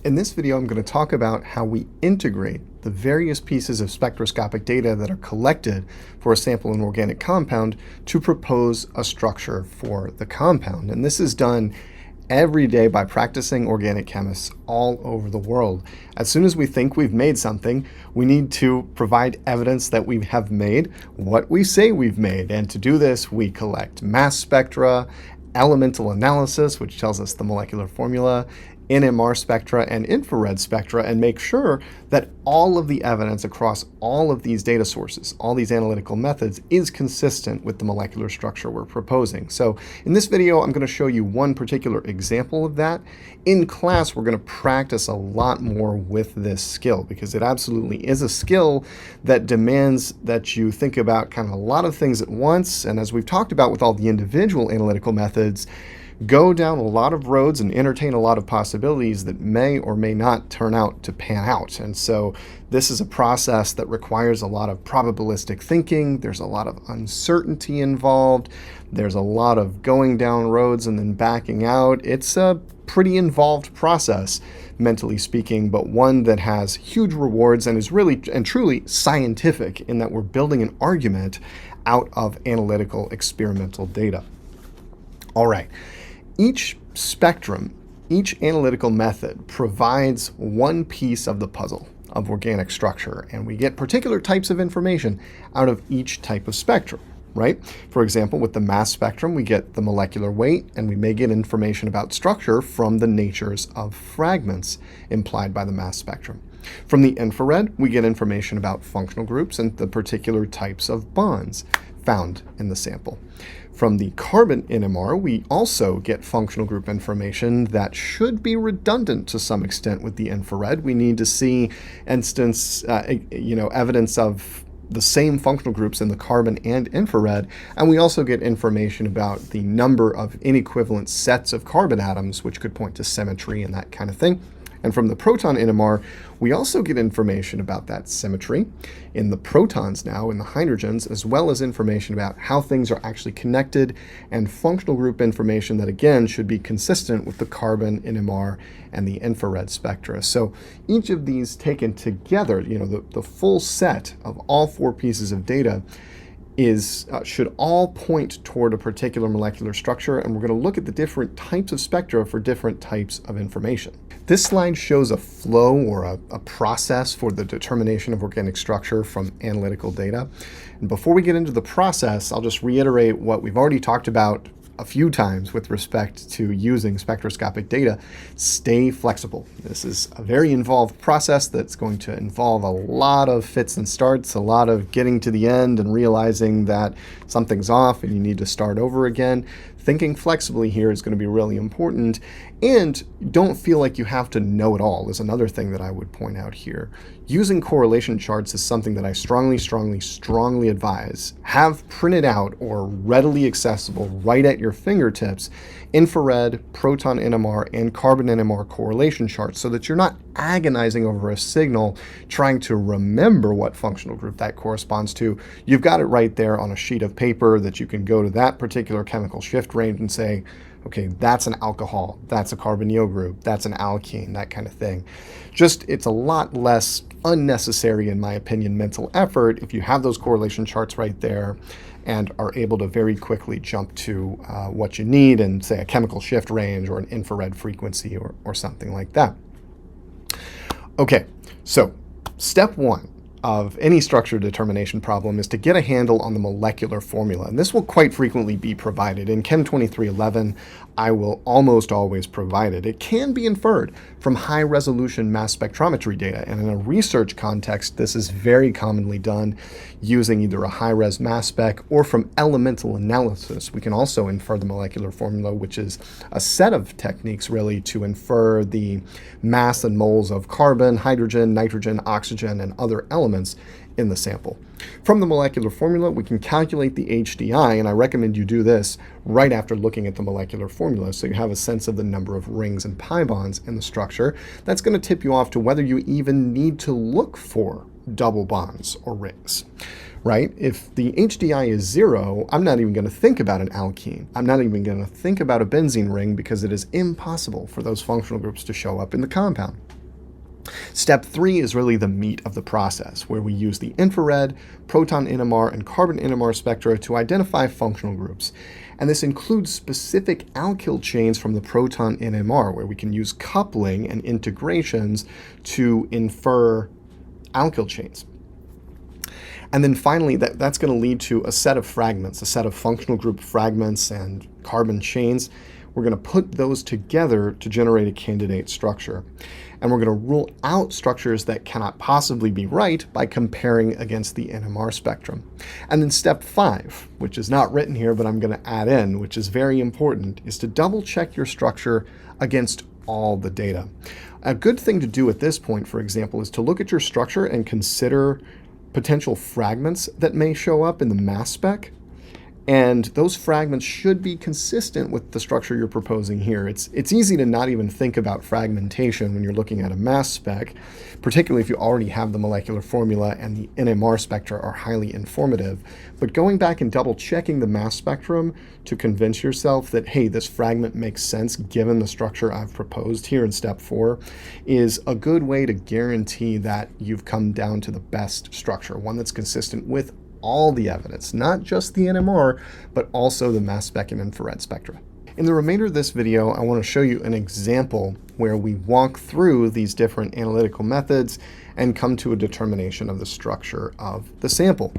In this video, I'm going to talk about how we integrate the various pieces of spectroscopic data that are collected for a sample in an organic compound to propose a structure for the compound. And this is done every day by practicing organic chemists all over the world. As soon as we think we've made something, we need to provide evidence that we have made what we say we've made. And to do this, we collect mass spectra, elemental analysis, which tells us the molecular formula, NMR spectra and infrared spectra, and make sure that all of the evidence across all of these data sources, all these analytical methods, is consistent with the molecular structure we're proposing. So in this video, I'm going to show you one particular example of that. In class, we're going to practice a lot more with this skill because it absolutely is a skill that demands that you think about kind of a lot of things at once. And as we've talked about with all the individual analytical methods, go down a lot of roads and entertain a lot of possibilities that may or may not turn out to pan out. And so this is a process that requires a lot of probabilistic thinking. There's a lot of uncertainty involved. There's a lot of going down roads and then backing out. It's a pretty involved process, mentally speaking, but one that has huge rewards and is really and truly scientific in that we're building an argument out of analytical experimental data. All right. Each spectrum, each analytical method provides one piece of the puzzle of organic structure, and we get particular types of information out of each type of spectrum, right? For example, with the mass spectrum, we get the molecular weight, and we may get information about structure from the natures of fragments implied by the mass spectrum. From the infrared, we get information about functional groups and the particular types of bonds found in the sample. From the carbon NMR, we also get functional group information that should be redundant to some extent with the infrared. We need to see evidence of the same functional groups in the carbon and infrared, and we also get information about the number of inequivalent sets of carbon atoms, which could point to symmetry and that kind of thing. And from the proton NMR, we also get information about that symmetry in the protons now, in the hydrogens, as well as information about how things are actually connected and functional group information that, again, should be consistent with the carbon NMR and the infrared spectra. So each of these taken together, the full set of all four pieces of data should all point toward a particular molecular structure, and we're going to look at the different types of spectra for different types of information. This slide shows a flow or a process for the determination of organic structure from analytical data. And before we get into the process, I'll just reiterate what we've already talked about a few times with respect to using spectroscopic data. Stay flexible. This is a very involved process that's going to involve a lot of fits and starts, a lot of getting to the end and realizing that something's off and you need to start over again. Thinking flexibly here is going to be really important, and don't feel like you have to know it all is another thing that I would point out here. Using correlation charts is something that I strongly advise. Have printed out or readily accessible right at your fingertips infrared, proton NMR, and carbon NMR correlation charts so that you're not agonizing over a signal trying to remember what functional group that corresponds to. You've got it right there on a sheet of paper that you can go to that particular chemical shift range and say, okay, that's an alcohol, that's a carbonyl group, that's an alkene, that kind of thing. It's a lot less unnecessary, in my opinion, mental effort if you have those correlation charts right there and are able to very quickly jump to what you need and say a chemical shift range or an infrared frequency or something like that. Okay, so step one of any structure determination problem is to get a handle on the molecular formula. And this will quite frequently be provided. In Chem 2311, I will almost always provide it. It can be inferred from high-resolution mass spectrometry data, and in a research context, this is very commonly done using either a high-res mass spec or from elemental analysis. We can also infer the molecular formula, which is a set of techniques really to infer the mass and moles of carbon, hydrogen, nitrogen, oxygen, and other elements in the sample. From the molecular formula, we can calculate the HDI, and I recommend you do this right after looking at the molecular formula so you have a sense of the number of rings and pi bonds in the structure. That's going to tip you off to whether you even need to look for double bonds or rings, right? If the HDI is 0, I'm not even going to think about an alkene. I'm not even going to think about a benzene ring because it is impossible for those functional groups to show up in the compound. Step 3 is really the meat of the process, where we use the infrared, proton NMR, and carbon NMR spectra to identify functional groups. And this includes specific alkyl chains from the proton NMR, where we can use coupling and integrations to infer alkyl chains. And then finally, that's going to lead to a set of fragments, a set of functional group fragments and carbon chains. We're going to put those together to generate a candidate structure. And we're going to rule out structures that cannot possibly be right by comparing against the NMR spectrum. And then step 5, which is not written here, but I'm going to add in, which is very important, is to double check your structure against all the data. A good thing to do at this point, for example, is to look at your structure and consider potential fragments that may show up in the mass spec. And those fragments should be consistent with the structure you're proposing here. It's easy to not even think about fragmentation when you're looking at a mass spec, particularly if you already have the molecular formula and the NMR spectra are highly informative. But going back and double checking the mass spectrum to convince yourself that, hey, this fragment makes sense given the structure I've proposed here in step 4 is a good way to guarantee that you've come down to the best structure, one that's consistent with all the evidence, not just the NMR, but also the mass spec and infrared spectra. In the remainder of this video, I want to show you an example where we walk through these different analytical methods and come to a determination of the structure of the sample.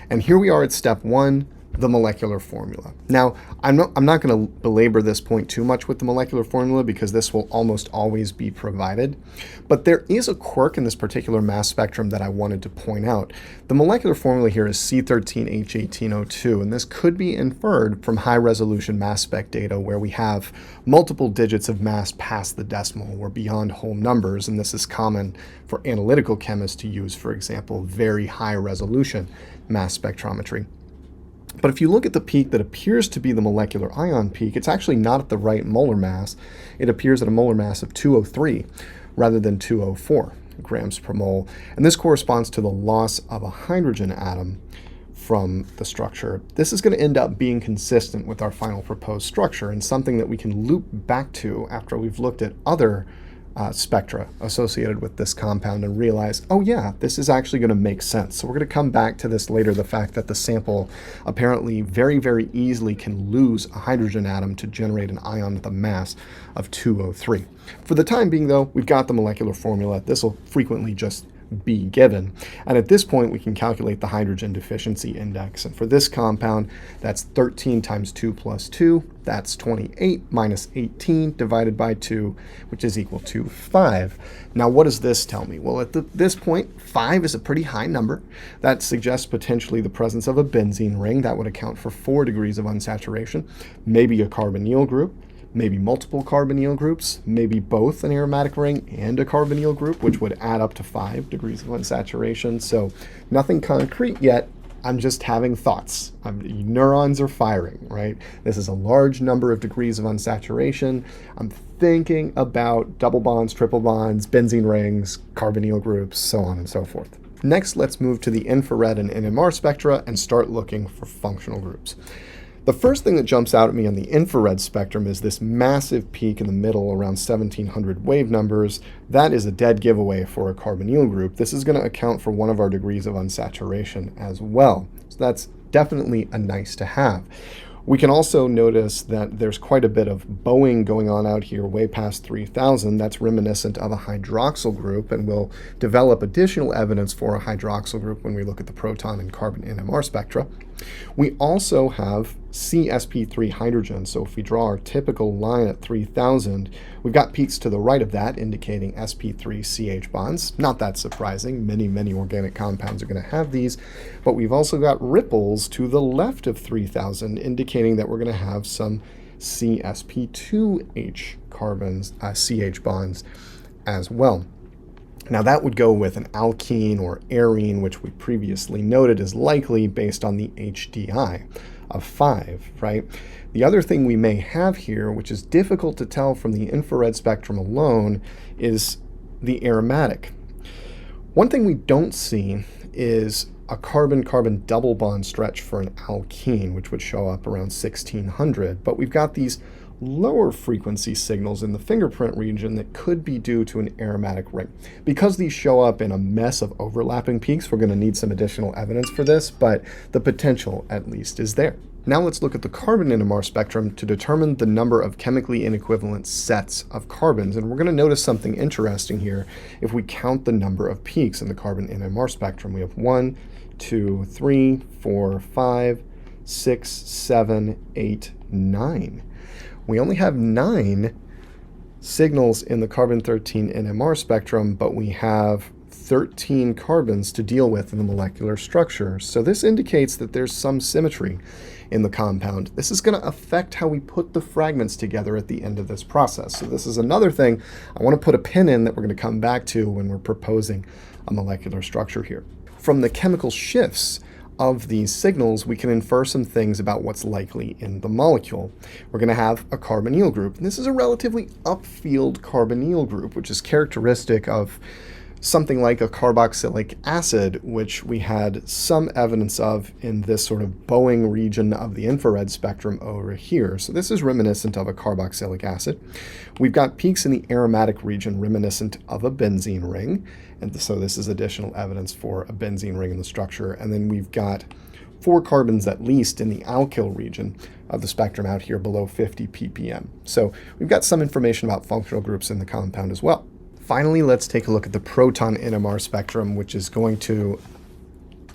And here we are at step 1, the molecular formula. Now, I'm not going to belabor this point too much with the molecular formula because this will almost always be provided. But there is a quirk in this particular mass spectrum that I wanted to point out. The molecular formula here is C13H18O2, and this could be inferred from high-resolution mass spec data where we have multiple digits of mass past the decimal. We're beyond whole numbers, and this is common for analytical chemists to use, for example, very high-resolution mass spectrometry. But if you look at the peak that appears to be the molecular ion peak, it's actually not at the right molar mass. It appears at a molar mass of 203 rather than 204 grams per mole. And this corresponds to the loss of a hydrogen atom from the structure. This is going to end up being consistent with our final proposed structure and something that we can loop back to after we've looked at other spectra associated with this compound and realize, oh yeah, this is actually going to make sense. So we're going to come back to this later, the fact that the sample apparently very, very easily can lose a hydrogen atom to generate an ion with a mass of 203. For the time being, though, we've got the molecular formula. This will frequently just be given. And at this point, we can calculate the hydrogen deficiency index. And for this compound, that's 13 times 2 plus 2. That's 28 minus 18 divided by 2, which is equal to 5. Now, what does this tell me? Well, at this point, 5 is a pretty high number. That suggests potentially the presence of a benzene ring. That would account for 4 degrees of unsaturation, maybe a carbonyl group, maybe multiple carbonyl groups, maybe both an aromatic ring and a carbonyl group, which would add up to 5 degrees of unsaturation. So nothing concrete yet. I'm just having thoughts. Neurons are firing, right? This is a large number of degrees of unsaturation. I'm thinking about double bonds, triple bonds, benzene rings, carbonyl groups, so on and so forth. Next, let's move to the infrared and NMR spectra and start looking for functional groups. The first thing that jumps out at me on the infrared spectrum is this massive peak in the middle around 1700 wave numbers. That is a dead giveaway for a carbonyl group. This is going to account for one of our degrees of unsaturation as well. So that's definitely a nice to have. We can also notice that there's quite a bit of bowing going on out here way past 3000. That's reminiscent of a hydroxyl group, and we'll develop additional evidence for a hydroxyl group when we look at the proton and carbon NMR spectra. We also have CsP3 hydrogen, so if we draw our typical line at 3000, we've got peaks to the right of that indicating sp3 CH bonds. Not that surprising, many organic compounds are going to have these, but we've also got ripples to the left of 3000 indicating that we're going to have some CsP2H carbons, CH bonds as well. Now that would go with an alkene or arene, which we previously noted is likely based on the HDI of 5, right? The other thing we may have here, which is difficult to tell from the infrared spectrum alone, is the aromatic. One thing we don't see is a carbon-carbon double bond stretch for an alkene, which would show up around 1600, but we've got these lower frequency signals in the fingerprint region that could be due to an aromatic ring. Because these show up in a mess of overlapping peaks, we're going to need some additional evidence for this, but the potential at least is there. Now let's look at the carbon NMR spectrum to determine the number of chemically inequivalent sets of carbons. And we're going to notice something interesting here if we count the number of peaks in the carbon NMR spectrum. We have 1, 2, 3, 4, 5, 6, 7, 8, 9. We only have 9 signals in the carbon-13 NMR spectrum, but we have 13 carbons to deal with in the molecular structure. So this indicates that there's some symmetry in the compound. This is going to affect how we put the fragments together at the end of this process. So this is another thing I want to put a pin in that we're going to come back to when we're proposing a molecular structure here. From the chemical shifts of these signals, we can infer some things about what's likely in the molecule. We're going to have a carbonyl group. And this is a relatively upfield carbonyl group, which is characteristic of something like a carboxylic acid, which we had some evidence of in this sort of bowing region of the infrared spectrum over here. So this is reminiscent of a carboxylic acid. We've got peaks in the aromatic region reminiscent of a benzene ring, and so this is additional evidence for a benzene ring in the structure. And then we've got 4 carbons at least in the alkyl region of the spectrum out here below 50 ppm. So we've got some information about functional groups in the compound as well. Finally, let's take a look at the proton NMR spectrum, which is going to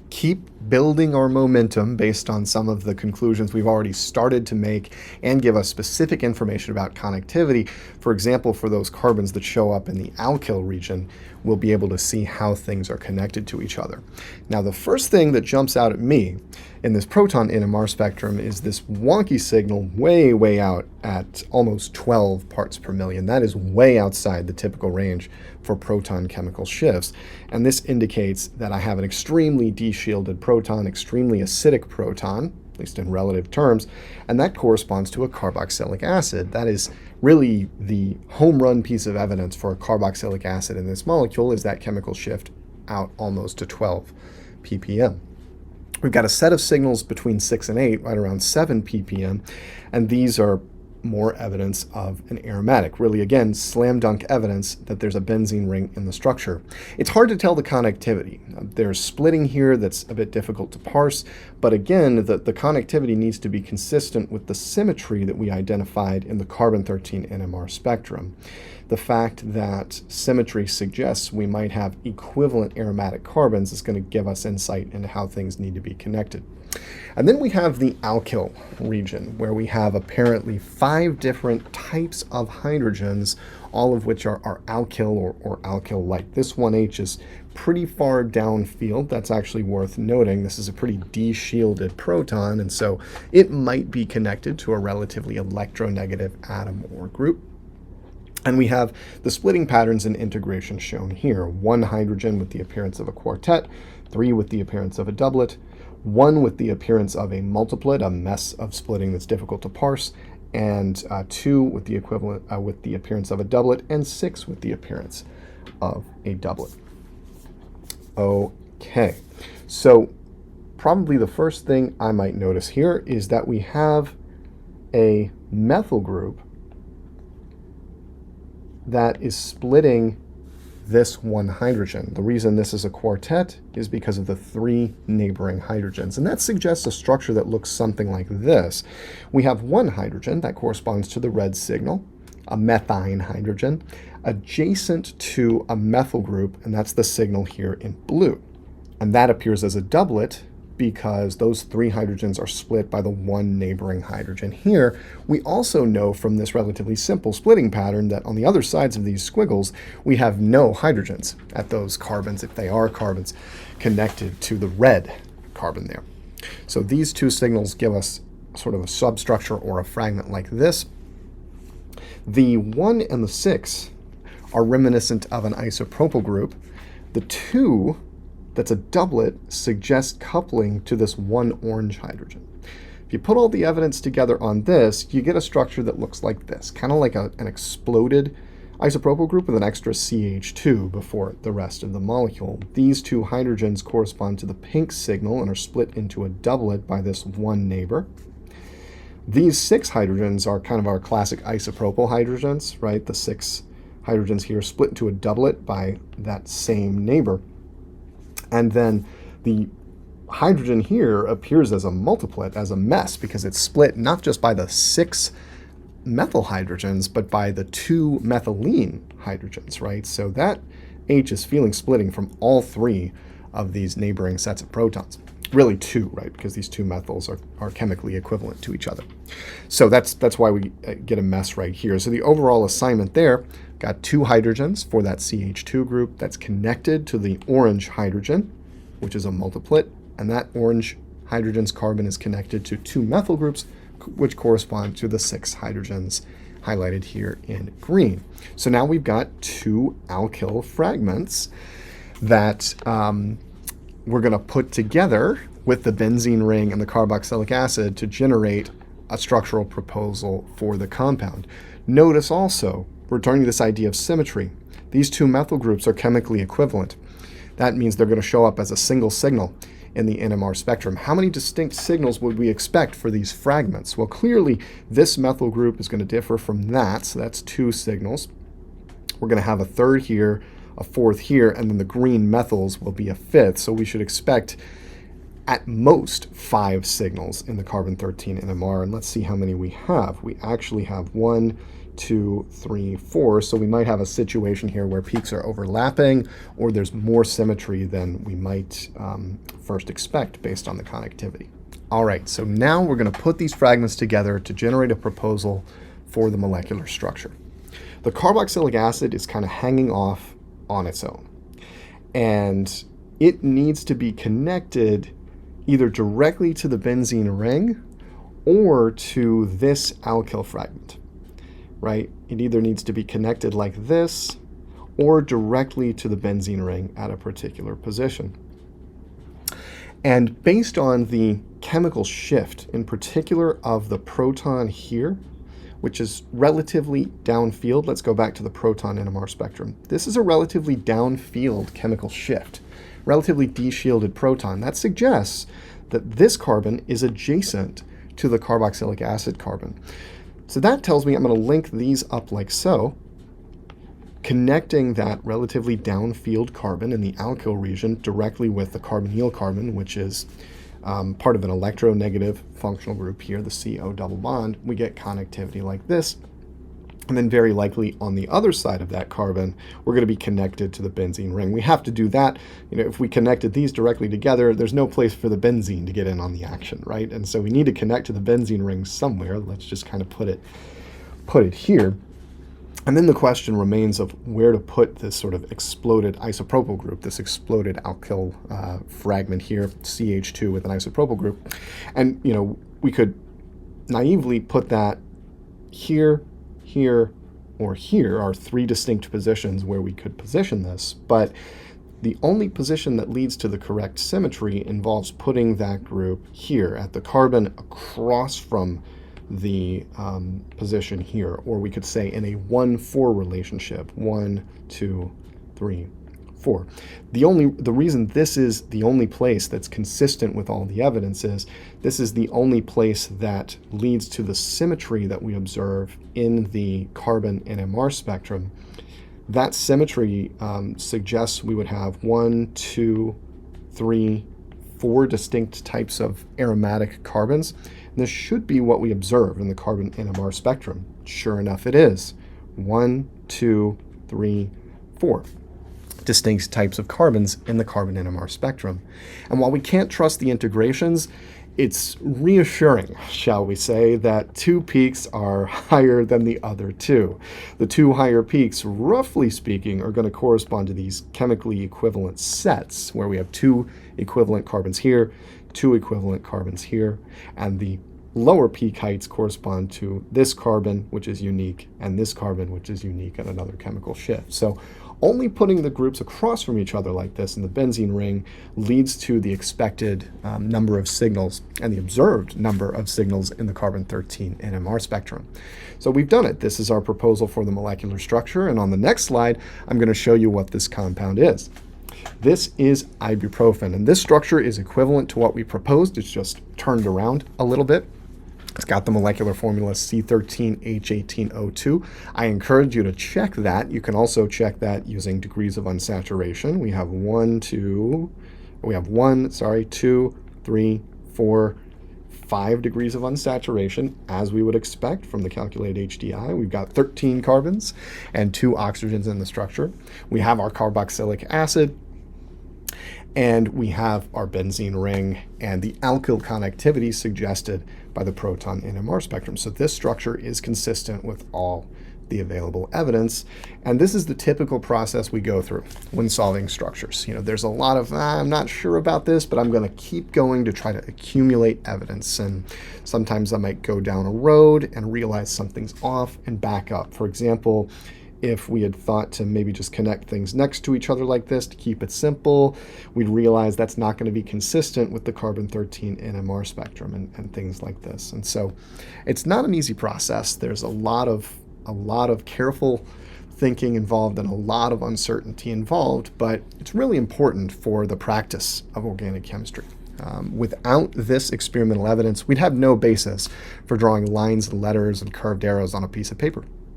keep building our momentum based on some of the conclusions we've already started to make and give us specific information about connectivity. For example, for those carbons that show up in the alkyl region, we'll be able to see how things are connected to each other. Now, the first thing that jumps out at me in this proton NMR spectrum is this wonky signal way out at almost 12 parts per million. That is way outside the typical range for proton chemical shifts. And this indicates that I have an extremely de-shielded proton, extremely acidic proton, at least in relative terms, and that corresponds to a carboxylic acid. That is really the home run piece of evidence for a carboxylic acid in this molecule, is that chemical shift out almost to 12 ppm. We've got a set of signals between 6 and 8, right around 7 ppm, and these are more evidence of an aromatic. Really, again, slam dunk evidence that there's a benzene ring in the structure. It's hard to tell the connectivity. There's splitting here that's a bit difficult to parse, but again, the connectivity needs to be consistent with the symmetry that we identified in the carbon-13 NMR spectrum. The fact that symmetry suggests we might have equivalent aromatic carbons is going to give us insight into how things need to be connected. And then we have the alkyl region, where we have apparently 5 different types of hydrogens, all of which are alkyl or alkyl-like. This 1H is pretty far downfield. That's actually worth noting. This is a pretty de-shielded proton, and so it might be connected to a relatively electronegative atom or group. And we have the splitting patterns and integration shown here. 1 hydrogen with the appearance of a quartet, 3 with the appearance of a doublet, 1 with the appearance of a multiplet, a mess of splitting that's difficult to parse, and 2 with the equivalent with the appearance of a doublet, and 6 with the appearance of a doublet. Okay, so probably the first thing I might notice here is that we have a methyl group that is splitting this 1 hydrogen. The reason this is a quartet is because of the 3 neighboring hydrogens, and that suggests a structure that looks something like this. We have 1 hydrogen that corresponds to the red signal, a methine hydrogen, adjacent to a methyl group, and that's the signal here in blue. And that appears as a doublet because those 3 hydrogens are split by the 1 neighboring hydrogen here. We also know from this relatively simple splitting pattern that on the other sides of these squiggles, we have no hydrogens at those carbons, if they are carbons, connected to the red carbon there. So these 2 signals give us sort of a substructure or a fragment like this. The 1 and the 6 are reminiscent of an isopropyl group. The 2 that's a doublet suggests coupling to this 1 orange hydrogen. If you put all the evidence together on this, you get a structure that looks like this, kind of like an exploded isopropyl group with an extra CH2 before the rest of the molecule. These 2 hydrogens correspond to the pink signal and are split into a doublet by this 1 neighbor. These 6 hydrogens are kind of our classic isopropyl hydrogens, right? The 6 hydrogens here split into a doublet by that same neighbor. And then the hydrogen here appears as a multiplet, as a mess, because it's split not just by the 6 methyl hydrogens, but by the 2 methylene hydrogens, right? So that H is feeling splitting from all 3 of these neighboring sets of protons. Really 2, right? Because these 2 methyls are chemically equivalent to each other. So that's why we get a mess right here. So the overall assignment there, got 2 hydrogens for that CH2 group that's connected to the orange hydrogen, which is a multiplet, and that orange hydrogen's carbon is connected to 2 methyl groups, which correspond to the 6 hydrogens highlighted here in green. So now we've got 2 alkyl fragments that we're going to put together with the benzene ring and the carboxylic acid to generate a structural proposal for the compound. Notice also, returning to this idea of symmetry, these 2 methyl groups are chemically equivalent. That means they're going to show up as a single signal in the NMR spectrum. How many distinct signals would we expect for these fragments? Well, clearly this methyl group is going to differ from that, so that's 2 signals. We're going to have a 3rd here, a 4th here, and then the green methyls will be a 5th, so we should expect at most 5 signals in the carbon-13 NMR, and let's see how many we have. We actually have 1, 2, 3, 4, so we might have a situation here where peaks are overlapping, or there's more symmetry than we might first expect based on the connectivity. All right, so now we're going to put these fragments together to generate a proposal for the molecular structure. The carboxylic acid is kind of hanging off on its own, and it needs to be connected either directly to the benzene ring or to this alkyl fragment, right? It either needs to be connected like this or directly to the benzene ring at a particular position. And based on the chemical shift, in particular of the proton here, which is relatively downfield, let's go back to the proton NMR spectrum. This is a relatively downfield chemical shift, relatively de-shielded proton. That suggests that this carbon is adjacent to the carboxylic acid carbon. So that tells me I'm going to link these up like so, connecting that relatively downfield carbon in the alkyl region directly with the carbonyl carbon, which is part of an electronegative functional group here, the CO double bond. We get connectivity like this. And then very likely on the other side of that carbon, we're going to be connected to the benzene ring. We have to do that. You know, if we connected these directly together, there's no place for the benzene to get in on the action, right? And so we need to connect to the benzene ring somewhere. Let's just kind of put it here. And then the question remains of where to put this sort of exploded isopropyl group, this exploded alkyl fragment here, CH2 with an isopropyl group. And, you know, we could naively put that here, here, or here are 3 distinct positions where we could position this, but the only position that leads to the correct symmetry involves putting that group here at the carbon across from the position here, or we could say in a 1-4 relationship, 1, 2, 3, 4. The reason this is the only place that's consistent with all the evidence is this is the only place that leads to the symmetry that we observe in the carbon NMR spectrum. That symmetry suggests we would have 1, 2, 3, 4 distinct types of aromatic carbons. And this should be what we observe in the carbon NMR spectrum. Sure enough, it is. 1, 2, 3, 4 distinct types of carbons in the carbon NMR spectrum. And while we can't trust the integrations, it's reassuring, shall we say, that 2 peaks are higher than the other 2. The 2 higher peaks, roughly speaking, are going to correspond to these chemically equivalent sets, where we have 2 equivalent carbons here, 2 equivalent carbons here, and the lower peak heights correspond to this carbon, which is unique, and this carbon, which is unique at another chemical shift. So only putting the groups across from each other like this in the benzene ring leads to the expected number of signals and the observed number of signals in the carbon-13 NMR spectrum. So we've done it. This is our proposal for the molecular structure, and on the next slide, I'm going to show you what this compound is. This is ibuprofen, and this structure is equivalent to what we proposed. It's just turned around a little bit. It's got the molecular formula C13H18O2. I encourage you to check that. You can also check that using degrees of unsaturation. We have 2, 3, 4, 5 degrees of unsaturation, as we would expect from the calculated HDI. We've got 13 carbons and 2 oxygens in the structure. We have our carboxylic acid, and we have our benzene ring and the alkyl connectivity suggested by the proton NMR spectrum. So this structure is consistent with all the available evidence, and this is the typical process we go through when solving structures. There's a lot of, I'm not sure about this, but I'm going to keep going to try to accumulate evidence, and sometimes I might go down a road and realize something's off and back up. For example, if we had thought to maybe just connect things next to each other like this to keep it simple, we'd realize that's not going to be consistent with the carbon-13 NMR spectrum and things like this. And so it's not an easy process. There's a lot of careful thinking involved and a lot of uncertainty involved, but it's really important for the practice of organic chemistry. Without this experimental evidence, we'd have no basis for drawing lines and letters and curved arrows on a piece of paper.